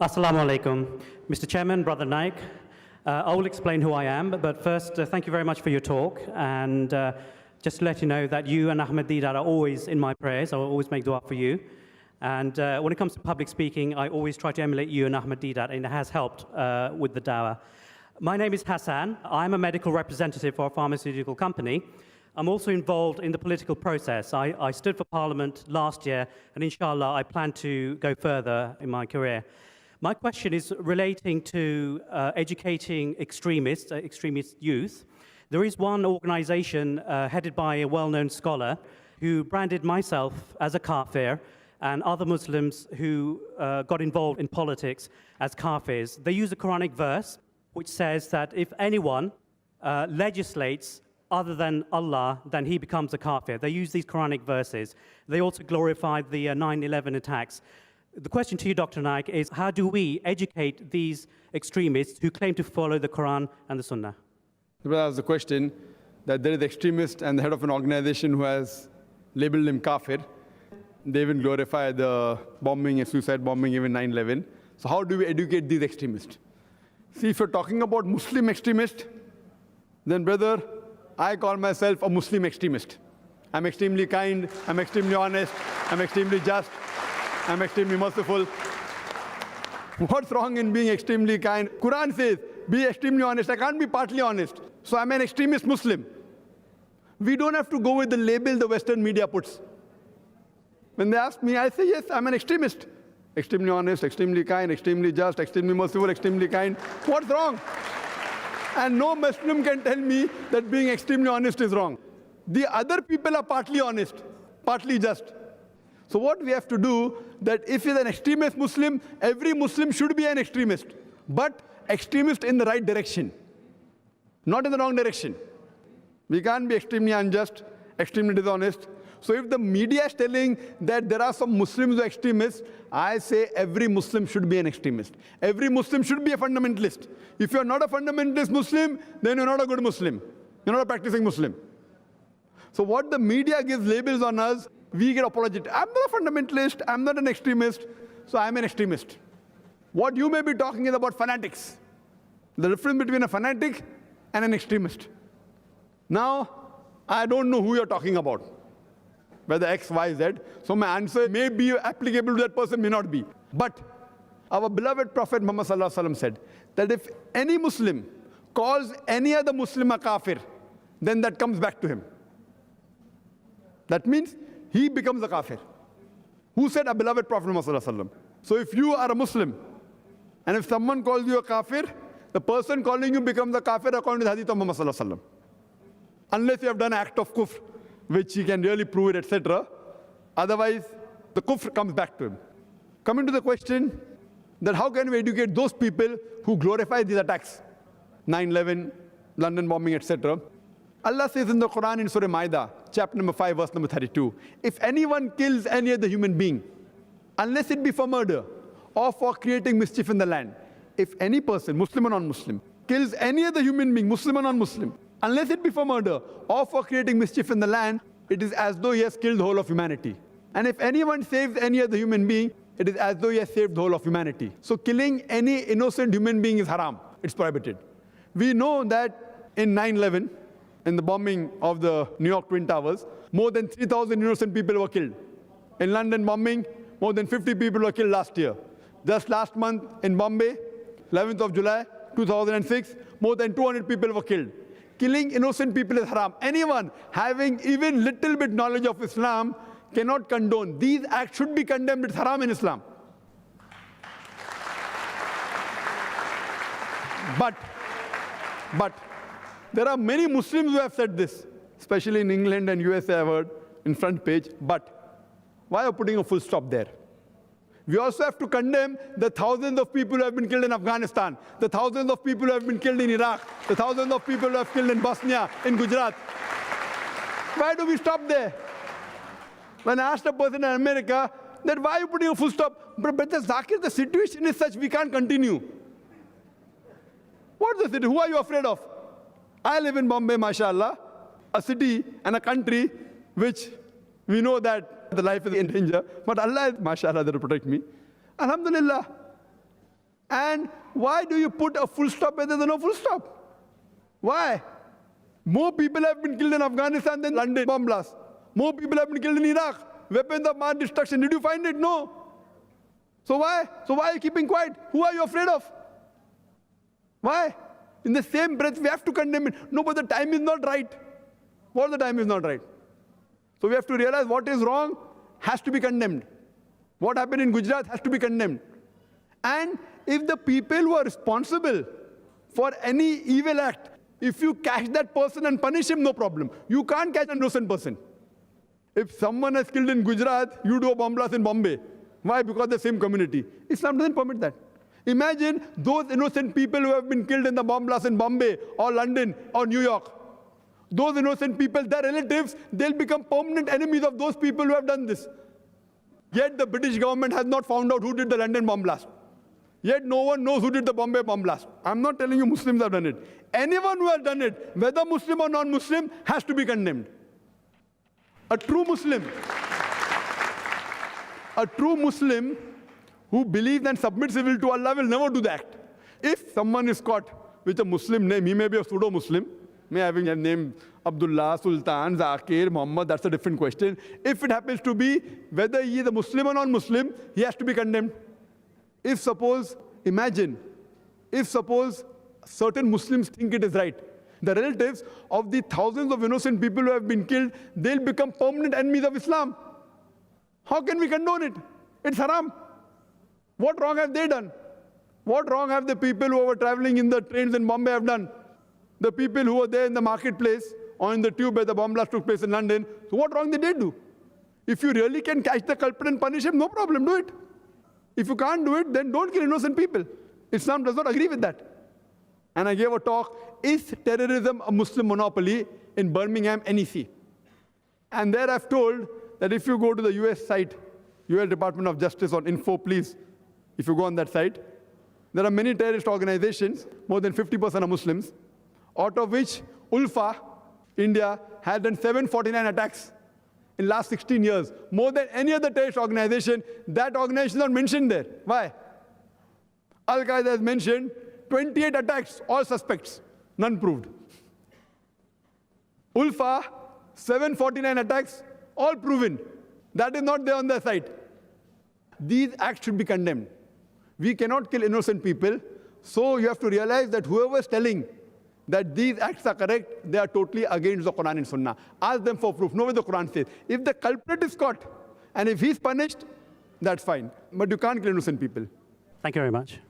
Assalamu Alaikum. Mr. Chairman, Brother Naik, I will explain who I am, but first, thank you very much for your talk. And just to let you know that you and Ahmed Deedat are always in my prayers. I will always make dua for you. And when it comes to public speaking, I always try to emulate you and Ahmed Deedat, and it has helped with the dawah. My name is Passan. I'm a medical representative for a pharmaceutical company. I'm also involved in the political process. I stood for Parliament last year, and InshaAllah, I plan to go further in my career. My question is relating to educating extremists, extremist youth. There is one organization headed by a well-known scholar who branded myself as a Kaafir and other Muslims who got involved in politics as Kaafirs. They use a Qur'anic verse which says that if anyone legislates other than Allah, then he becomes a Kaafir. They use these Qur'anic verses. They also glorified the 9/11 attacks. The question to you, Dr. Naik, is how do we educate these extremists who claim to follow the Qur'an and the Sunnah? That was the question, that there is an extremist and the head of an organization who has labeled him Kaafir. They even glorify the bombing and suicide bombing, even 9/11. So how do we educate these extremists? See, if you're talking about Muslim extremist, then brother, I call myself a Muslim extremist. I'm extremely kind, I'm extremely honest, I'm extremely just, I'm extremely merciful. What's wrong in being extremely kind? Quran says, be extremely honest. I can't be partly honest. So I'm an extremist Muslim. We don't have to go with the label the Western media puts. When they ask me, I say, yes, I'm an extremist. Extremely honest, extremely kind, extremely just, extremely merciful, extremely kind. What's wrong? And no Muslim can tell me that being extremely honest is wrong. The other people are partly honest, partly just. So what we have to do, that if you're an extremist Muslim, every Muslim should be an extremist. But extremist in the right direction, not in the wrong direction. We can't be extremely unjust, extremely dishonest. So if the media is telling that there are some Muslims who are extremists, I say every Muslim should be an extremist. Every Muslim should be a fundamentalist. If you're not a fundamentalist Muslim, then you're not a good Muslim. You're not a practicing Muslim. So what the media gives labels on us, we get apologetic. I'm not a fundamentalist, I'm not an extremist, so I'm an extremist. What you may be talking is about fanatics. The difference between a fanatic and an extremist. Now, I don't know who you're talking about, whether X, Y, Z. So my answer may be applicable to that person, may not be. But our beloved Prophet Muhammad ﷺ said that if any Muslim calls any other Muslim a Kaafir, then that comes back to him. That means he becomes a Kaafir. Who said? A beloved Prophet Muhammad ﷺ. So if you are a Muslim, and if someone calls you a Kaafir, the person calling you becomes a Kaafir according to the hadith of Muhammad ﷺ. Unless you have done an act of kufr, which he can really prove it, etc. Otherwise, the kufr comes back to him. Coming to the question that how can we educate those people who glorify these attacks, 9/11, London bombing, etc. Allah says in the Quran in Surah Ma'idah, chapter number 5, verse number 32, if anyone kills any other human being, unless it be for murder or for creating mischief in the land, if any person, Muslim or non-Muslim, kills any other human being, Muslim or non-Muslim, unless it be for murder or for creating mischief in the land, it is as though he has killed the whole of humanity. And if anyone saves any other human being, it is as though he has saved the whole of humanity. So killing any innocent human being is haram. It's prohibited. We know that in 9/11, in the bombing of the New York Twin Towers, more than 3,000 innocent people were killed. In London bombing, more than 50 people were killed last year. Just last month in Bombay, 11th of July, 2006, more than 200 people were killed. Killing innocent people is haram. Anyone having even little bit knowledge of Islam cannot condone. These acts should be condemned. It's haram in Islam. But there are many Muslims who have said this, especially in England and USA, I've heard, in front page. But why are you putting a full stop there? We also have to condemn the thousands of people who have been killed in Afghanistan, the thousands of people who have been killed in Iraq, the thousands of people who have killed in Bosnia, in Gujarat. Why do we stop there? When I asked a person in America, that why are you putting a full stop? But Zakir, the situation is such, we can't continue. What is the situation? Who are you afraid of? I live in Bombay, mashallah, a city and a country which we know that the life is in danger, but Allah, mashallah, that will protect me. Alhamdulillah. And why do you put a full stop where there's no full stop? Why? More people have been killed in Afghanistan than London bomb blast. More people have been killed in Iraq. Weapons of mass destruction. Did you find it? No. So why? So why are you keeping quiet? Who are you afraid of? Why? In the same breath, we have to condemn it. No, but the time is not right. What the time is not right? So we have to realize what is wrong has to be condemned. What happened in Gujarat has to be condemned. And if the people who are responsible for any evil act, if you catch that person and punish him, no problem. You can't catch an innocent person. If someone is killed in Gujarat, you do a bomb blast in Bombay. Why? Because the same community. Islam doesn't permit that. Imagine those innocent people who have been killed in the bomb blast in Bombay or London or New York. Those innocent people, their relatives, they'll become permanent enemies of those people who have done this. Yet the British government has not found out who did the London bomb blast. Yet no one knows who did the Bombay bomb blast. I'm not telling you Muslims have done it. Anyone who has done it, whether Muslim or non-Muslim, has to be condemned. A true Muslim who believes and submits his will to Allah will never do that. If someone is caught with a Muslim name, he may be a pseudo-Muslim, may having a name Abdullah, Sultan, Zakir, Muhammad, that's a different question. If it happens to be, whether he is a Muslim or non-Muslim, he has to be condemned. If suppose, imagine, if suppose certain Muslims think it is right, the relatives of the thousands of innocent people who have been killed, they'll become permanent enemies of Islam. How can we condone it? It's haram. What wrong have they done? What wrong have the people who were traveling in the trains in Bombay have done? The people who were there in the marketplace or in the tube where the bomb blast took place in London, so what wrong did they do? If you really can catch the culprit and punish him, no problem, do it. If you can't do it, then don't kill innocent people. Islam does not agree with that. And I gave a talk, is terrorism a Muslim monopoly, in Birmingham, NEC? And there I've told that if you go to the US site, US Department of Justice on info, please, if you go on that site, there are many terrorist organizations, more than 50% are Muslims, out of which Ulfa, India, had done 749 attacks in last 16 years. More than any other terrorist organization, that organization is not mentioned there. Why? Al-Qaeda has mentioned 28 attacks, all suspects, none proved. Ulfa, 749 attacks, all proven. That is not there on their site. These acts should be condemned. We cannot kill innocent people, so you have to realize that whoever is telling that these acts are correct, they are totally against the Qur'an and Sunnah. Ask them for proof. Know what the Qur'an says. If the culprit is caught, and if he's punished, that's fine. But you can't kill innocent people. Thank you very much.